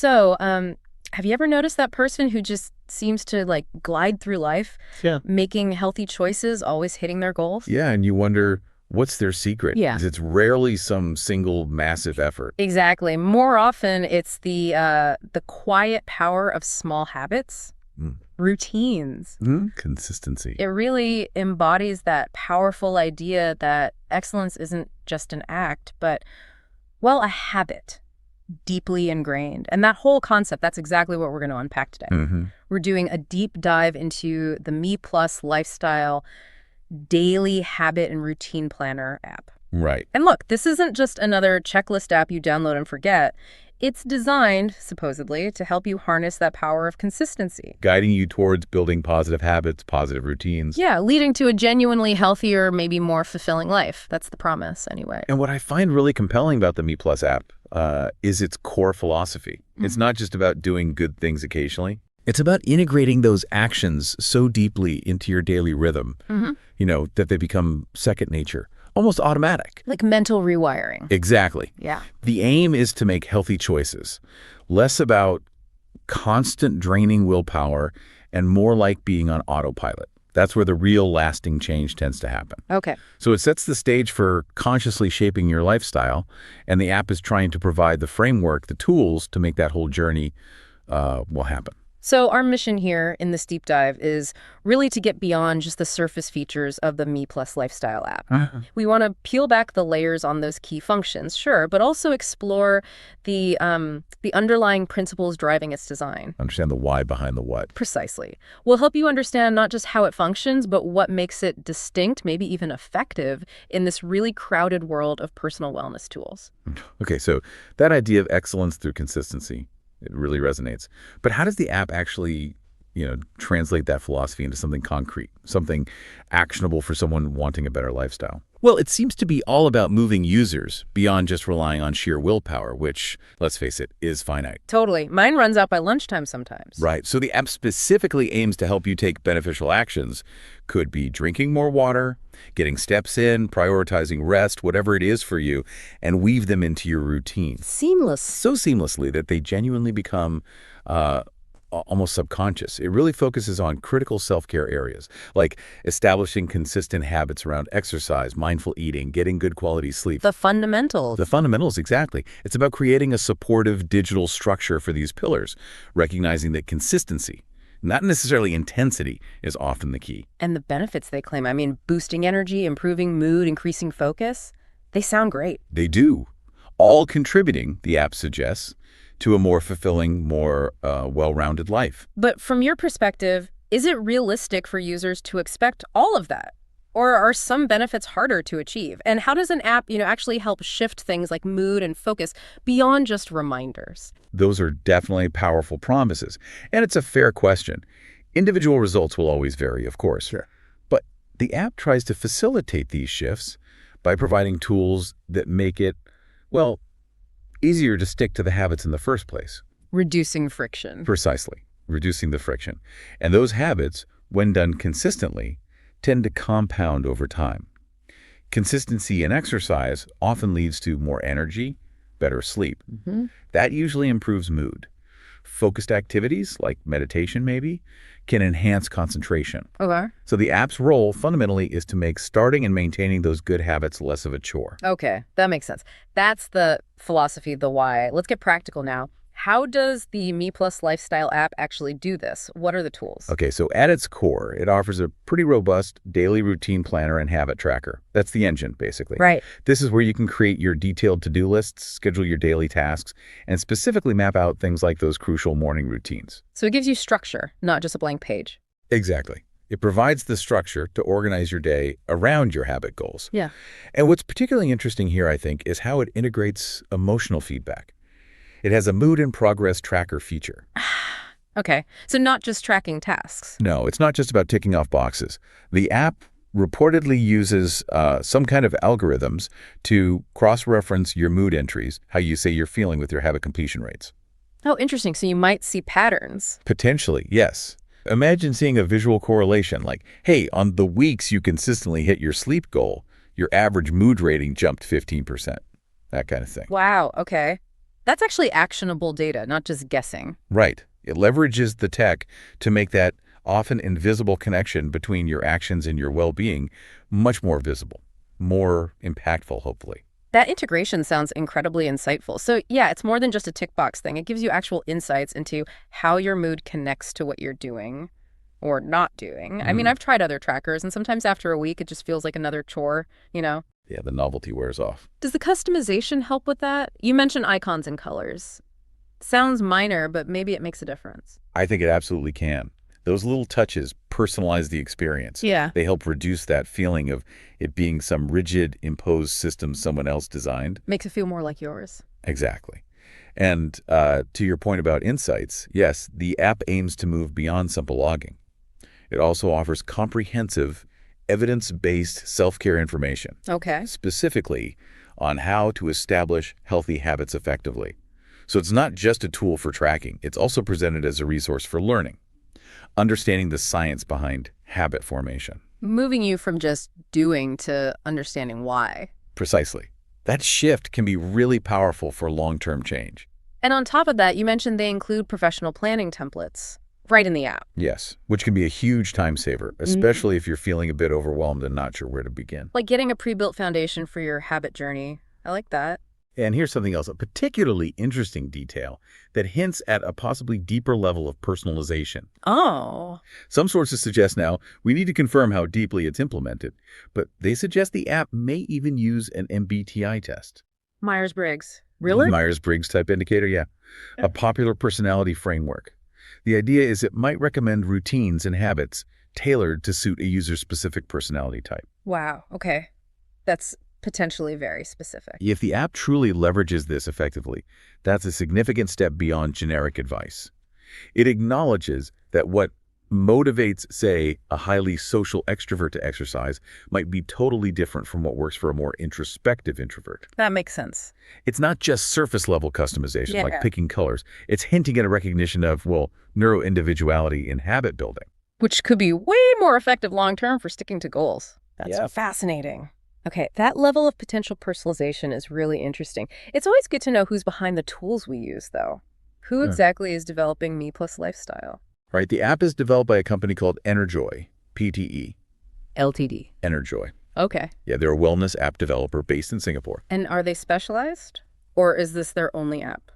So, have you ever noticed that person who just seems to like glide through life, Yeah. making healthy choices, always hitting their goals? Yeah, and you wonder, what's their secret? Yeah. 'Cause it's rarely some single massive effort. Exactly. More often, it's the quiet power of small habits, Mm. routines. Consistency. It really embodies that powerful idea that excellence isn't just an act, but, well, a habit, deeply ingrained. And that whole concept, that's exactly what we're going to unpack today. Mm-hmm. We're doing a deep dive into the Me Plus Lifestyle daily habit and routine planner app. Right. And look, this isn't just another checklist app you download and forget. It's designed, supposedly, to help you harness that power of consistency. Guiding you towards building positive habits, positive routines. Yeah, leading to a genuinely healthier, maybe more fulfilling life. That's the promise, anyway. And what I find really compelling about the Me Plus app is its core philosophy. It's not just about doing good things occasionally. It's about integrating those actions so deeply into your daily rhythm, that they become second nature, almost automatic. Like mental rewiring. Exactly. Yeah. The aim is to make healthy choices, less about constant draining willpower and more like being on autopilot. That's where the real lasting change tends to happen. Okay. So it sets the stage for consciously shaping your lifestyle, and the app is trying to provide the framework, the tools to make that whole journey happen. So our mission here in this deep dive is really to get beyond just the surface features of the Me Plus Lifestyle app. We want to peel back the layers on those key functions, sure, but also explore the underlying principles driving its design. Understand the why behind the what. Precisely. We'll help you understand not just how it functions, but what makes it distinct, maybe even effective, in this really crowded world of personal wellness tools. Okay, so that idea of excellence through consistency, it really resonates. But how does the app actually, translate that philosophy into something concrete, something actionable for someone wanting a better lifestyle? Well, it seems to be all about moving users beyond just relying on sheer willpower, which, let's face it, is finite. Totally. Mine runs out by lunchtime sometimes. Right. So the app specifically aims to help you take beneficial actions. Could be drinking more water, getting steps in, prioritizing rest, whatever it is for you, and weave them into your routine. Seamless. So seamlessly that they genuinely become almost subconscious. It really focuses on critical self-care areas, like establishing consistent habits around exercise, mindful eating, getting good quality sleep. The fundamentals. The fundamentals, exactly. It's about creating a supportive digital structure for these pillars, recognizing that consistency, not necessarily intensity, is often the key. And the benefits they claim. I mean, boosting energy, improving mood, increasing focus. They sound great. They do. All contributing, the app suggests, to a more fulfilling, more well-rounded life. But from your perspective, is it realistic for users to expect all of that? Or are some benefits harder to achieve? And how does an app, actually help shift things like mood and focus beyond just reminders? Those are definitely powerful promises. And it's a fair question. Individual results will always vary, of course. Sure. But the app tries to facilitate these shifts by providing tools that make it, easier to stick to the habits in the first place. Reducing friction. Precisely. Reducing the friction. And those habits, when done consistently, tend to compound over time. Consistency in exercise often leads to more energy, better sleep. That usually improves mood. Focused activities, like meditation maybe, can enhance concentration. Okay. So the app's role fundamentally is to make starting and maintaining those good habits less of a chore. Okay, that makes sense. That's the philosophy, the why. Let's get practical now. How does the Me Plus Lifestyle app actually do this? What are the tools? Okay, so at its core, it offers a pretty robust daily routine planner and habit tracker. That's the engine, basically. Right. This is where you can create your detailed to-do lists, schedule your daily tasks, and specifically map out things like those crucial morning routines. So it gives you structure, not just a blank page. Exactly. It provides the structure to organize your day around your habit goals. Yeah. And what's particularly interesting here, I think, is how it integrates emotional feedback. It has a mood and progress tracker feature. Okay, so not just tracking tasks. No, it's not just about ticking off boxes. The app reportedly uses some kind of algorithms to cross-reference your mood entries, how you say you're feeling with your habit completion rates. Oh, interesting. So you might see patterns. Potentially, yes. Imagine seeing a visual correlation like, hey, on the weeks you consistently hit your sleep goal, your average mood rating jumped 15%. That kind of thing. Wow, okay. That's actually actionable data, not just guessing. Right. It leverages the tech to make that often invisible connection between your actions and your well-being much more visible, more impactful, hopefully. That integration sounds incredibly insightful. So yeah, it's more than just a tick box thing. It gives you actual insights into how your mood connects to what you're doing or not doing. I mean, I've tried other trackers, and sometimes after a week, it just feels like another chore, you know? Yeah, the novelty wears off. Does the customization help with that? You mentioned icons and colors. Sounds minor, but maybe it makes a difference. I think it absolutely can. Those little touches personalize the experience. Yeah. They help reduce that feeling of it being some rigid, imposed system someone else designed. Makes it feel more like yours. Exactly. And to your point about insights, yes, the app aims to move beyond simple logging. It also offers comprehensive, evidence-based self-care information, Okay. specifically on how to establish healthy habits effectively. So it's not just a tool for tracking. It's also presented as a resource for learning, understanding the science behind habit formation. Moving you from just doing to understanding why. Precisely. That shift can be really powerful for long-term change. And on top of that, you mentioned they include professional planning templates right in the app. Yes, which can be a huge time saver, especially if you're feeling a bit overwhelmed and not sure where to begin. Like getting a pre-built foundation for your habit journey. I like that. And here's something else, a particularly interesting detail that hints at a possibly deeper level of personalization. Oh. Some sources suggest now we need to confirm how deeply it's implemented, but they suggest the app may even use an MBTI test. Myers-Briggs. Really? Myers-Briggs type indicator, yeah. A popular personality framework. The idea is it might recommend routines and habits tailored to suit a user's specific personality type. Wow. Okay. That's potentially very specific. If the app truly leverages this effectively, that's a significant step beyond generic advice. It acknowledges that what motivates, say, a highly social extrovert to exercise might be totally different from what works for a more introspective introvert. That makes sense. It's not just surface-level customization, Yeah. like picking colors. It's hinting at a recognition of, well, neuroindividuality in habit building. Which could be way more effective long-term for sticking to goals. That's Yeah. fascinating. Okay, that level of potential personalization is really interesting. It's always good to know who's behind the tools we use, though. Who exactly is developing Me Plus Lifestyle? Right, the app is developed by a company called Enerjoy, PTE, LTD. Enerjoy. Okay. Yeah, they're a wellness app developer based in Singapore. And are they specialized? Or is this their only app?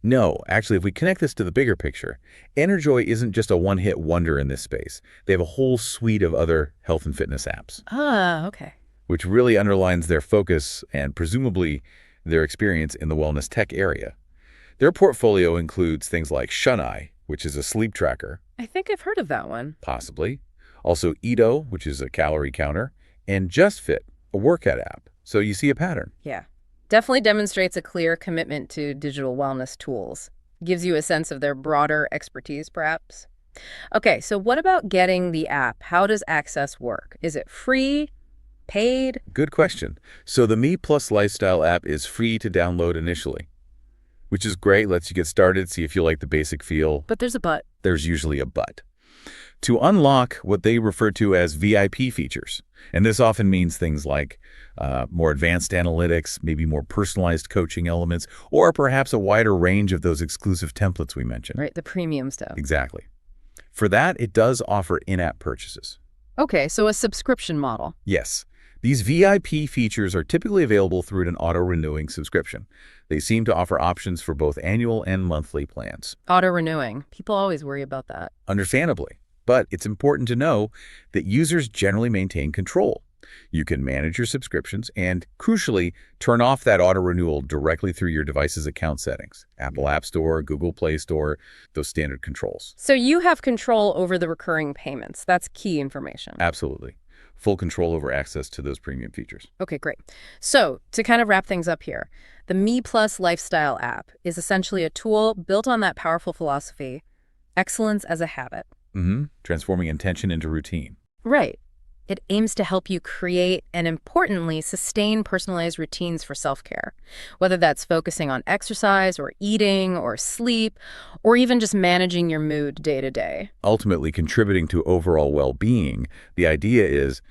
No, actually, if we connect this to the bigger picture, Enerjoy isn't just a one-hit wonder in this space. They have a whole suite of other health and fitness apps, Ah, okay. which really underlines their focus and presumably their experience in the wellness tech area. Their portfolio includes things like Shuneye, which is a sleep tracker, I think I've heard of that one. possibly. Also Edo, which is a calorie counter, and JustFit, a workout app. So you see a pattern. Yeah. Definitely demonstrates a clear commitment to digital wellness tools. Gives you a sense of their broader expertise, perhaps. Okay, so what about getting the app? How does access work? Is it free? Paid? Good question. So the Me Plus Lifestyle app is free to download initially, which is great, lets you get started, see if you like the basic feel. But there's a but. There's usually a but. To unlock what they refer to as VIP features, and this often means things like more advanced analytics, maybe more personalized coaching elements, or perhaps a wider range of those exclusive templates we mentioned. Right, the premium stuff. Exactly. For that, it does offer in-app purchases. Okay, so a subscription model. Yes. These VIP features are typically available through an auto-renewing subscription. They seem to offer options for both annual and monthly plans. Auto-renewing. People always worry about that. Understandably. But it's important to know that users generally maintain control. You can manage your subscriptions and, crucially, turn off that auto-renewal directly through your device's account settings. Apple App Store, Google Play Store, those standard controls. So you have control over the recurring payments. That's key information. Absolutely. Full control over access to those premium features. Okay, great. So to kind of wrap things up here, the Me Plus Lifestyle app is essentially a tool built on that powerful philosophy, excellence as a habit. Transforming intention into routine. Right. It aims to help you create and, importantly, sustain personalized routines for self-care, whether that's focusing on exercise or eating or sleep, or even just managing your mood day to day. Ultimately contributing to overall well-being, the idea is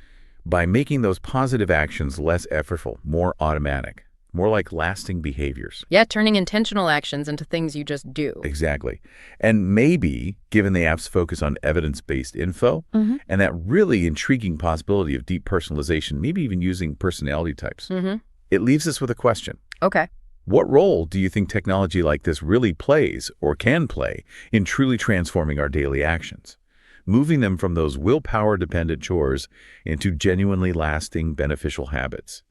by making those positive actions less effortful, more automatic, more like lasting behaviors. Yeah, turning intentional actions into things you just do. Exactly. And maybe, given the app's focus on evidence-based info and that really intriguing possibility of deep personalization, maybe even using personality types, it leaves us with a question. Okay. What role do you think technology like this really plays or can play in truly transforming our daily actions, moving them from those willpower-dependent chores into genuinely lasting, beneficial habits?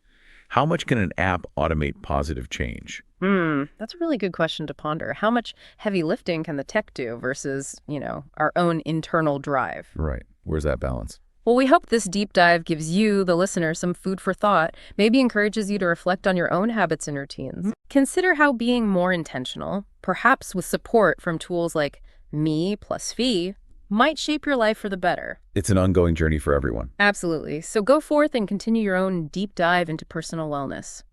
How much can an app automate positive change? That's a really good question to ponder. How much heavy lifting can the tech do versus, our own internal drive? Right. Where's that balance? Well, we hope this deep dive gives you, the listener, some food for thought, maybe encourages you to reflect on your own habits and routines. Consider how being more intentional, perhaps with support from tools like Me plus Fee, might shape your life for the better. It's an ongoing journey for everyone. Absolutely. So go forth and continue your own deep dive into personal wellness.